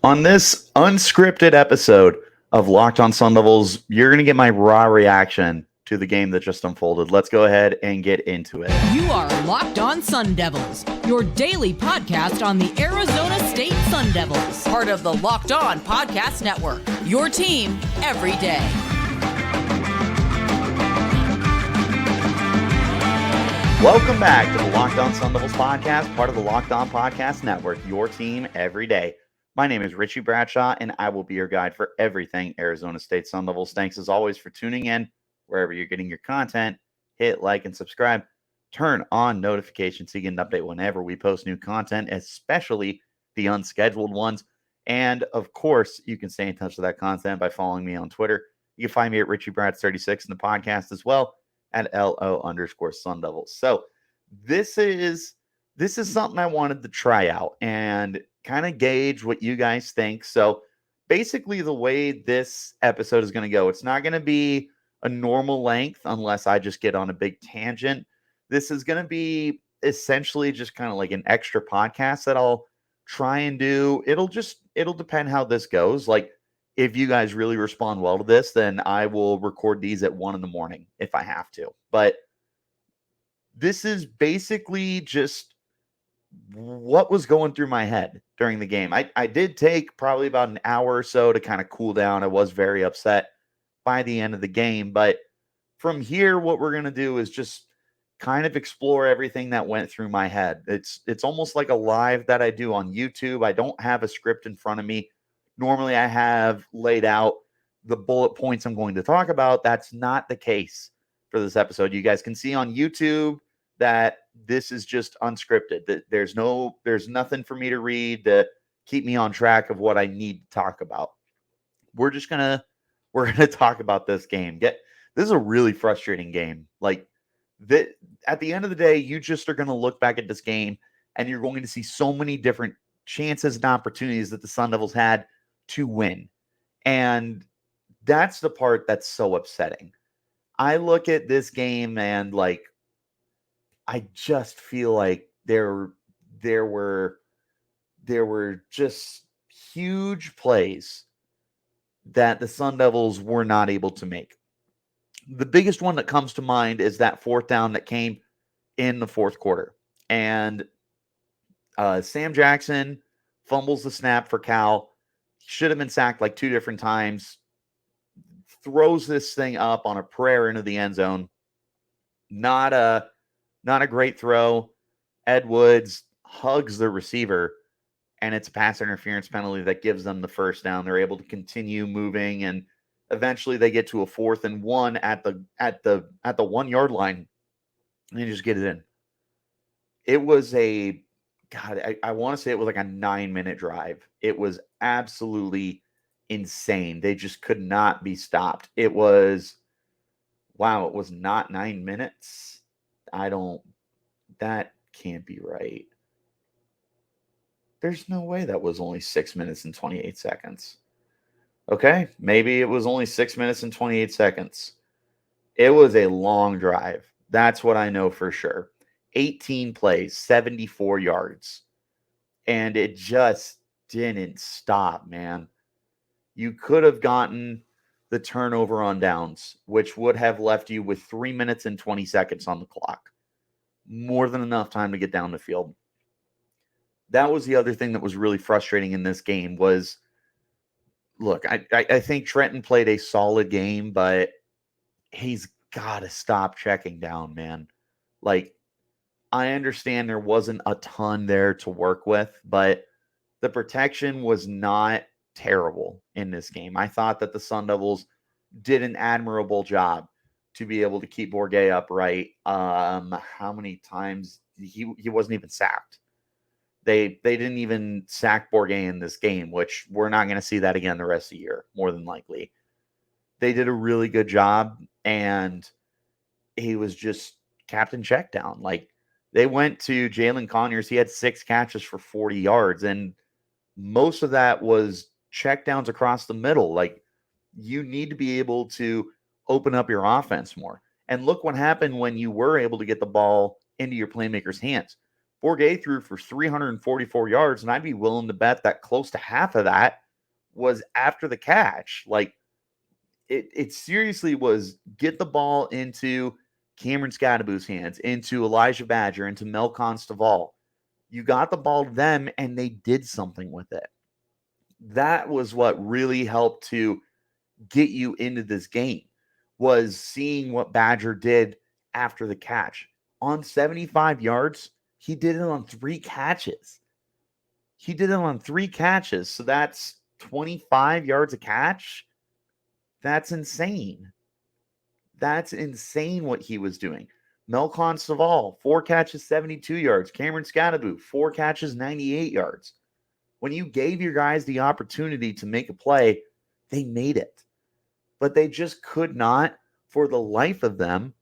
On this unscripted episode of Locked On Sun Devils, you're going to get my raw reaction to the game that just unfolded. Let's go ahead and get into it. You are Locked On Sun Devils, your daily podcast on the Arizona State Sun Devils, part of the Locked On Podcast Network, your team every day. Welcome back to the Locked On Sun Devils podcast, part of the Locked On Podcast Network, your team every day. My name is Richie Bradshaw, and I will be your guide for everything Arizona State Sun Devils. Thanks as always for tuning in. Wherever you're getting your content, hit like and subscribe. Turn on notifications so you get an update whenever we post new content, especially the unscheduled ones. And of course, you can stay in touch with that content by following me on Twitter. You can find me at Richie Brads36 in the podcast as well at LO_Sun Devils. So this is something I wanted to try out and kind of gauge what you guys think. So basically the way this episode is going to go, it's not going to be a normal length unless I just get on a big tangent. This is going to be essentially just kind of like an extra podcast that I'll try and do. It'll depend how this goes. Like if you guys really respond well to this, then I will record these at 1 a.m. if I have to. But this is basically just what was going through my head during the game. I did take probably about an hour or so to kind of cool down. I was very upset by the end of the game. But from here, what we're going to do is just kind of explore everything that went through my head. It's almost like a live that I do on YouTube. I don't have a script in front of me. Normally, I have laid out the bullet points I'm going to talk about. That's not the case for this episode. You guys can see on YouTube that this is just unscripted. That there's nothing for me to read to keep me on track of what I need to talk about. We're gonna talk about this game. This is a really frustrating game. Like that, at the end of the day, you just are gonna look back at this game and you're going to see so many different chances and opportunities that the Sun Devils had to win. And that's the part that's so upsetting. I look at this game and like I just feel like there were just huge plays that the Sun Devils were not able to make. The biggest one that comes to mind is that fourth down that came in the fourth quarter. And Sam Jackson fumbles the snap for Cal. He should have been sacked like 2 different times. Throws this thing up on a prayer into the end zone. Not a great throw. Ed Woods hugs the receiver, and it's a pass interference penalty that gives them the first down. They're able to continue moving, and eventually they get to a 4th and 1 at the 1 yard line, and they just get it in. It was I want to say it was like a 9-minute drive. It was absolutely insane. They just could not be stopped. It was not 9 minutes. That can't be right. There's no way that was only 6 minutes and 28 seconds. Okay, maybe it was only 6 minutes and 28 seconds. It was a long drive. That's what I know for sure. 18 plays, 74 yards. And it just didn't stop, man. You could have gotten the turnover on downs, which would have left you with 3 minutes and 20 seconds on the clock. More than enough time to get down the field. That was the other thing that was really frustrating in this game was, look, I think Trenton played a solid game, but he's got to stop checking down, man. Like, I understand there wasn't a ton there to work with, but the protection was not terrible in this game. I thought that the Sun Devils did an admirable job to be able to keep Bourget upright. How many times he wasn't even sacked. They didn't even sack Bourget in this game, which we're not going to see that again the rest of the year, more than likely. They did a really good job, and he was just captain check down. Like, they went to Jalen Conyers. He had 6 catches for 40 yards, and most of that was check downs across the middle. Like, you need to be able to open up your offense more. And look what happened when you were able to get the ball into your playmakers' hands. Bourget threw for 344 yards, and I'd be willing to bet that close to half of that was after the catch. Like, it seriously was get the ball into Cameron Scadaboo's hands, into Elijah Badger, into Mel Constable. You got the ball to them, and they did something with it. That was what really helped to get you into this game, was seeing what Badger did after the catch. On 75 yards, he did it on 3 catches. So that's 25 yards a catch. That's insane. That's insane what he was doing. Mel Constable, 4 catches, 72 yards. Cameron Scadaboo, 4 catches, 98 yards. When you gave your guys the opportunity to make a play, they made it. But they just could not, for the life of them,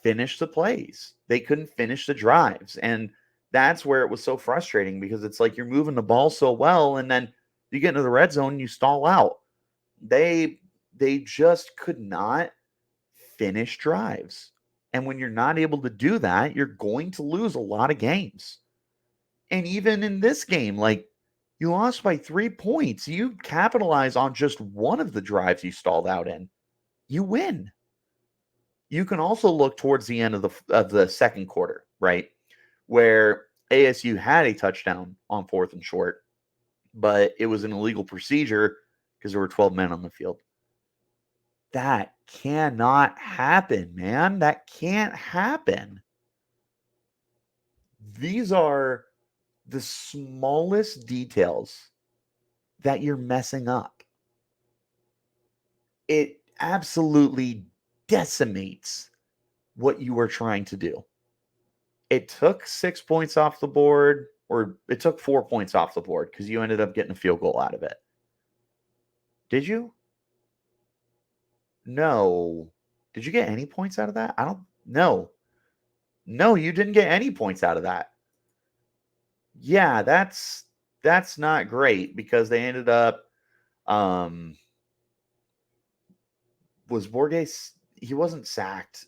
finish the plays. They couldn't finish the drives. And that's where it was so frustrating, because it's like you're moving the ball so well, and then you get into the red zone and you stall out. They just could not finish drives. And when you're not able to do that, you're going to lose a lot of games. And even in this game, like, you lost by 3 points. You capitalize on just one of the drives you stalled out in. You win. You can also look towards the end of the second quarter, right, where ASU had a touchdown on 4th and short, but it was an illegal procedure because there were 12 men on the field. That cannot happen, man. That can't happen. These are the smallest details that you're messing up. It absolutely decimates what you were trying to do. It took 6 points off the board, or it took 4 points off the board, because you ended up getting a field goal out of it. Did you? No. Did you get any points out of that? I don't know. No, you didn't get any points out of that. Yeah, that's not great, because they ended up was Bourget, he wasn't sacked.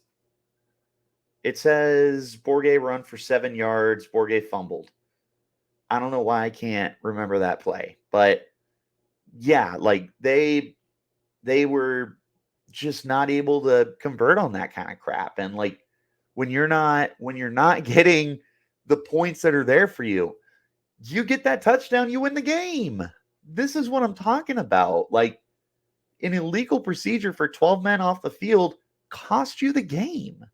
It says Bourget run for 7 yards, Bourget fumbled. I don't know why I can't remember that play, but yeah, like they were just not able to convert on that kind of crap. And like, when you're not getting the points that are there for you, you get that touchdown, you win the game. This is what I'm talking about. Like, an illegal procedure for 12 men off the field cost you the game.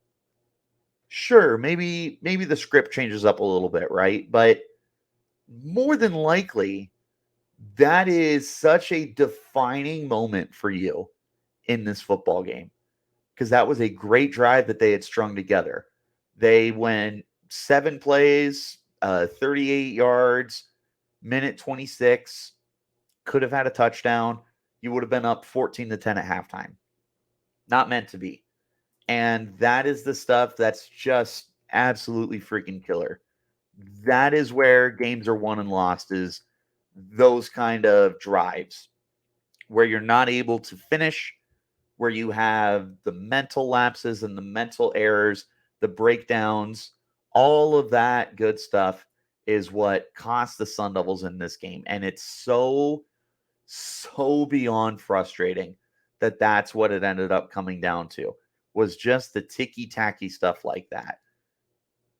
Sure, maybe the script changes up a little bit, right? But more than likely, that is such a defining moment for you in this football game, because that was a great drive that they had strung together. They went 7 plays, 38 yards, minute 26, could have had a touchdown. You would have been up 14-10 at halftime. Not meant to be. And that is the stuff that's just absolutely freaking killer. That is where games are won and lost, is those kind of drives where you're not able to finish, where you have the mental lapses and the mental errors, the breakdowns, all of that good stuff is what cost the Sun Devils in this game. And it's so beyond frustrating that that's what it ended up coming down to, was just the ticky-tacky stuff like that.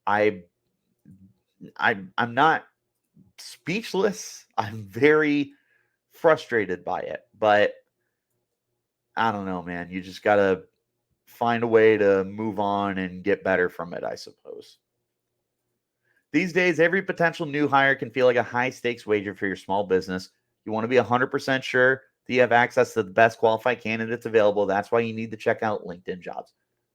I'm not speechless. I'm very frustrated by it, but I don't know, man. You just got to find a way to move on and get better from it, I suppose. These days, every potential new hire can feel like a high-stakes wager for your small business. You want to be 100% sure that you have access to the best qualified candidates available. That's why you need to check out LinkedIn Jobs.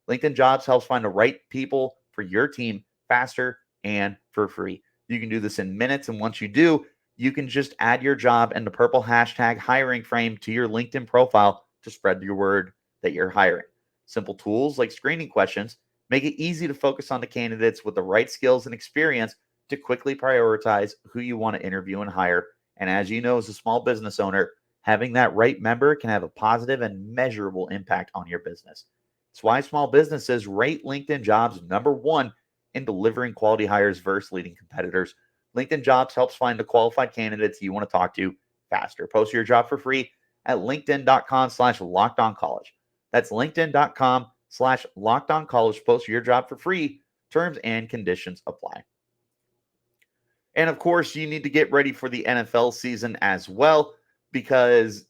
LinkedIn Jobs helps find the right people for your team faster and for free. You can do this in minutes, and once you do, you can just add your job and the purple hashtag hiring frame to your LinkedIn profile to spread your word that you're hiring. Simple tools like screening questions make it easy to focus on the candidates with the right skills and experience to quickly prioritize who you want to interview and hire. And as you know, as a small business owner, having that right member can have a positive and measurable impact on your business. It's why small businesses rate LinkedIn Jobs #1 and delivering quality hires versus leading competitors. LinkedIn Jobs helps find the qualified candidates you want to talk to faster. Post your job for free at linkedin.com/lockedoncollege. That's linkedin.com/lockedoncollege. Post your job for free. Terms and conditions apply. And of course, you need to get ready for the NFL season as well, because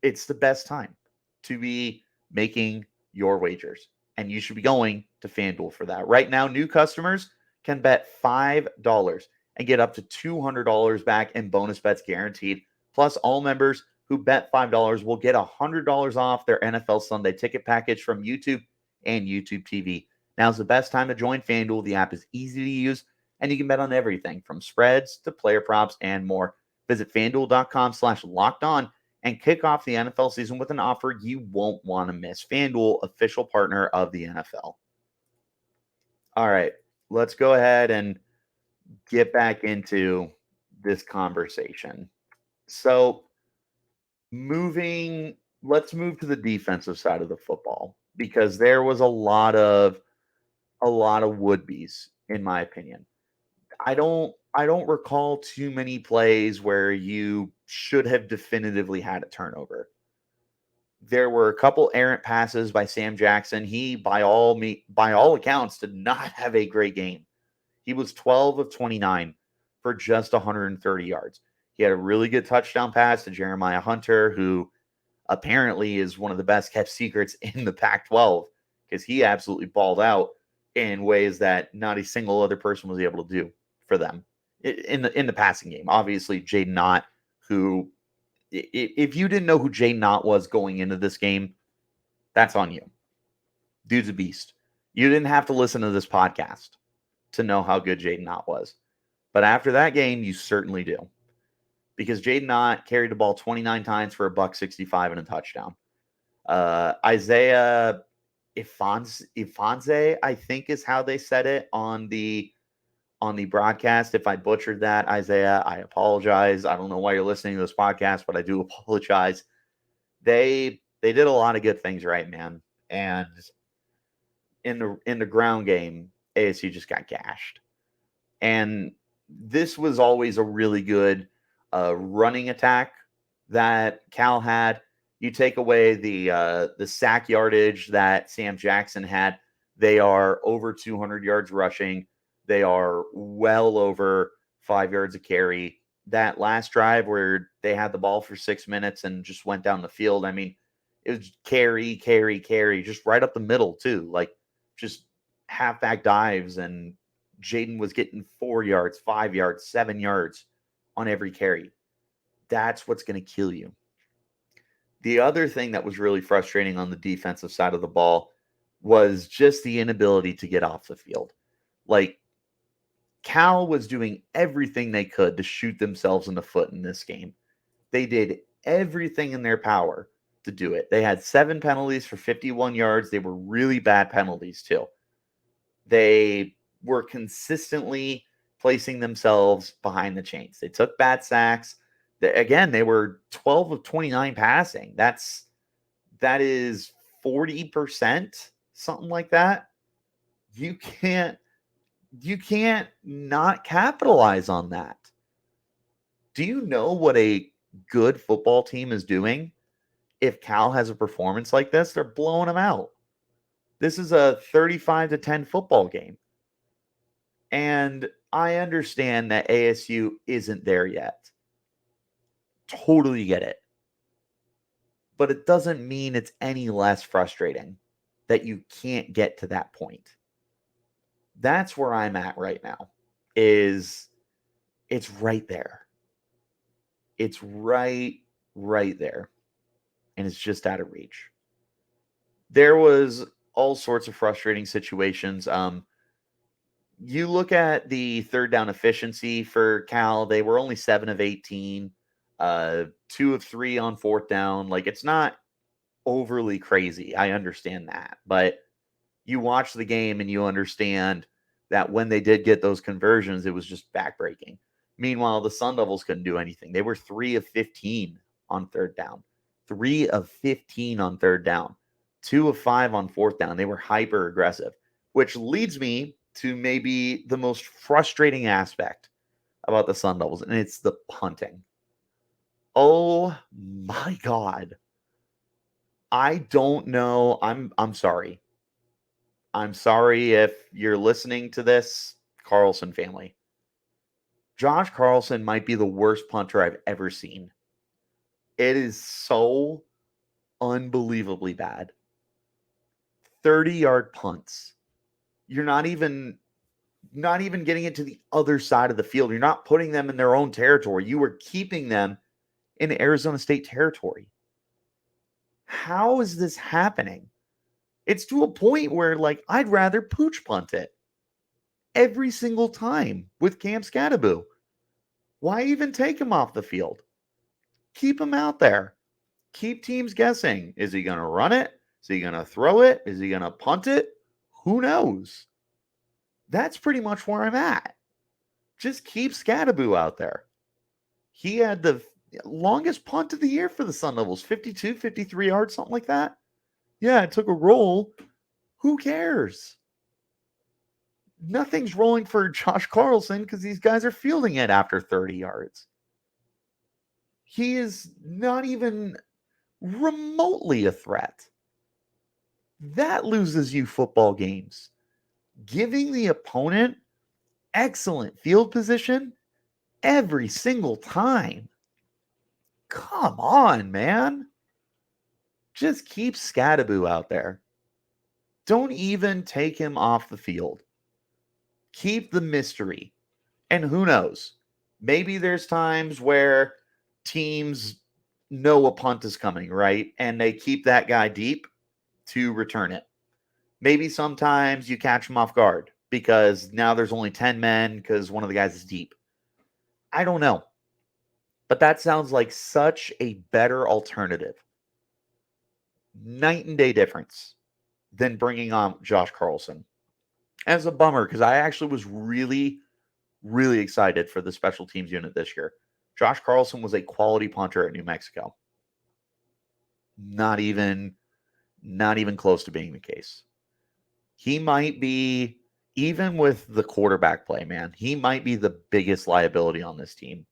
it's the best time to be making your wagers. And you should be going to FanDuel for that. Right now, new customers can bet $5 and get up to $200 back in bonus bets guaranteed. Plus, all members who bet $5 will get $100 off their NFL Sunday ticket package from YouTube and YouTube TV. Now's the best time to join FanDuel. The app is easy to use, and you can bet on everything from spreads to player props and more. Visit FanDuel.com/lockedon and kick off the NFL season with an offer you won't want to miss. FanDuel, official partner of the NFL. All right, let's go ahead and get back into this conversation. So, let's move to the defensive side of the football, because there was a lot of would-be's, in my opinion. I don't recall too many plays where you should have definitively had a turnover. There were a couple errant passes by Sam Jackson. He, by all accounts, did not have a great game. He was 12 of 29 for just 130 yards. He had a really good touchdown pass to Jeremiah Hunter, who apparently is one of the best kept secrets in the Pac-12, because he absolutely balled out in ways that not a single other person was able to do for them in the passing game. Obviously, Jaden Knott, who, if you didn't know who Jaden Knott was going into this game, that's on you. Dude's a beast. You didn't have to listen to this podcast to know how good Jaden Knott was. But after that game, you certainly do. Because Jaden Knott carried the ball 29 times for $165 and a touchdown. Isaiah Ifanse, I think is how they said it on the broadcast. If I butchered that, Isaiah, I apologize. I don't know why you're listening to this podcast, but I do apologize. They did a lot of good things right, man. And in the ground game, ASU just got gashed. And this was always a really good running attack that Cal had. You take away the sack yardage that Sam Jackson had, they are over 200 yards rushing. They are well over 5 yards a carry. That last drive where they had the ball for 6 minutes and just went down the field, I mean, it was carry, just right up the middle too. Like, just halfback dives, and Jaden was getting 4 yards, 5 yards, 7 yards on every carry. That's what's going to kill you. The other thing that was really frustrating on the defensive side of the ball was just the inability to get off the field. Like, Cal was doing everything they could to shoot themselves in the foot in this game. They did everything in their power to do it. They had 7 penalties for 51 yards. They were really bad penalties too. They were consistently placing themselves behind the chains. They took bad sacks. They were 12 of 29 passing. That is 40%, something like that. You can't not capitalize on that. Do you know what a good football team is doing? If Cal has a performance like this, they're blowing them out. This is a 35-10 football game. And I understand that ASU isn't there yet. Totally get it. But it doesn't mean it's any less frustrating that you can't get to that point. That's where I'm at right now. It's right there. It's right there. And it's just out of reach. There was all sorts of frustrating situations. You look at the third down efficiency for Cal, they were only 7 of 18, 2 of 3 on fourth down. Like, it's not overly crazy. I understand that. But you watch the game and you understand that when they did get those conversions, it was just backbreaking. Meanwhile, the Sun Devils couldn't do anything. They were 3 of 15 on third down. 3 of 15 on third down. 2 of 5 on fourth down. They were hyper aggressive, which leads me to maybe the most frustrating aspect about the Sun Devils, and it's the punting. Oh my God. I don't know. I'm sorry. I'm sorry if you're listening to this, Carlson family. Josh Carlson might be the worst punter I've ever seen. It is so unbelievably bad. 30-yard punts. You're not even getting it to the other side of the field. You're not putting them in their own territory. You are keeping them in Arizona State territory. How is this happening? It's to a point where, like, I'd rather pooch punt it every single time with Cam Scadaboo. Why even take him off the field? Keep him out there. Keep teams guessing. Is he going to run it? Is he going to throw it? Is he going to punt it? Who knows? That's pretty much where I'm at. Just keep Scadaboo out there. He had the longest punt of the year for the Sun Devils, 52, 53 yards, something like that. Yeah, it took a roll. Who cares? Nothing's rolling for Josh Carlson because these guys are fielding it after 30 yards. He is not even remotely a threat. That loses you football games. Giving the opponent excellent field position every single time. Come on, man. Just keep Scadaboo out there. Don't even take him off the field. Keep the mystery. And who knows? Maybe there's times where teams know a punt is coming, right? And they keep that guy deep to return it. Maybe sometimes you catch him off guard because now there's only 10 men because one of the guys is deep. I don't know. But that sounds like such a better alternative. Night and day difference than bringing on Josh Carlson. And it's a bummer because I actually was really, really excited for the special teams unit this year. Josh Carlson was a quality punter at New Mexico. Not even close to being the case. He might be, even with the quarterback play, man, he might be the biggest liability on this team.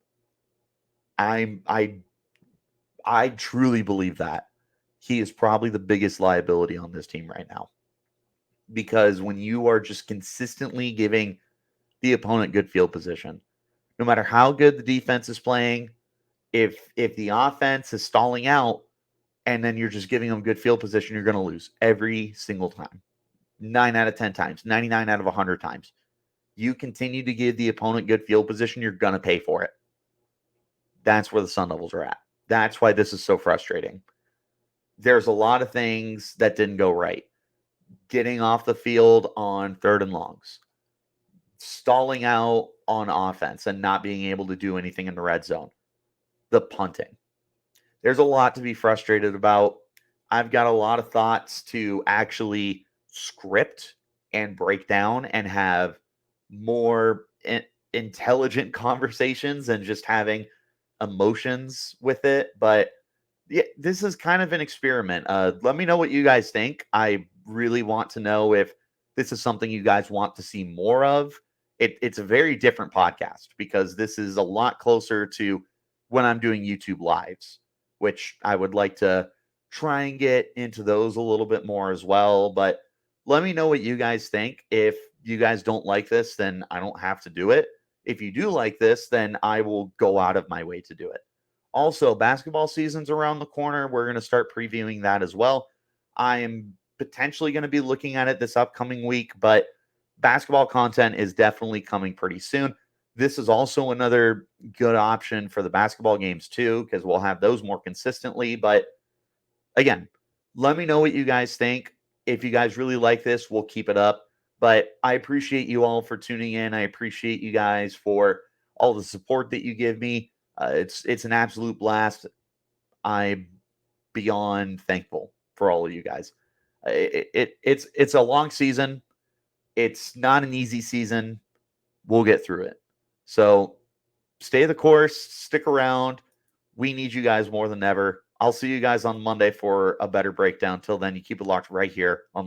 I truly believe that. He is probably the biggest liability on this team right now. Because when you are just consistently giving the opponent good field position, no matter how good the defense is playing, if the offense is stalling out and then you're just giving them good field position, you're going to lose every single time. 9 out of 10 times, 99 out of 100 times. You continue to give the opponent good field position, you're going to pay for it. That's where the Sun Devils are at. That's why this is so frustrating. There's a lot of things that didn't go right. Getting off the field on 3rd and longs. Stalling out on offense and not being able to do anything in the red zone. The punting. There's a lot to be frustrated about. I've got a lot of thoughts to actually script and break down and have more intelligent conversations and just having emotions with it. But yeah, this is kind of an experiment. Let me know what you guys think. I really want to know if this is something you guys want to see more of. It's a very different podcast because this is a lot closer to when I'm doing YouTube lives, which I would like to try and get into those a little bit more as well. But let me know what you guys think. If you guys don't like this, then I don't have to do it. If you do like this, then I will go out of my way to do it. Also, basketball season's around the corner. We're going to start previewing that as well. I am potentially going to be looking at it this upcoming week, but basketball content is definitely coming pretty soon. This is also another good option for the basketball games too, because we'll have those more consistently. But again, let me know what you guys think. If you guys really like this, we'll keep it up. But I appreciate you all for tuning in. I appreciate you guys for all the support that you give me. It's an absolute blast. I'm beyond thankful for all of you guys. It's a long season. It's not an easy season. We'll get through it. So stay the course. Stick around. We need you guys more than ever. I'll see you guys on Monday for a better breakdown. Till then, you keep it locked right here on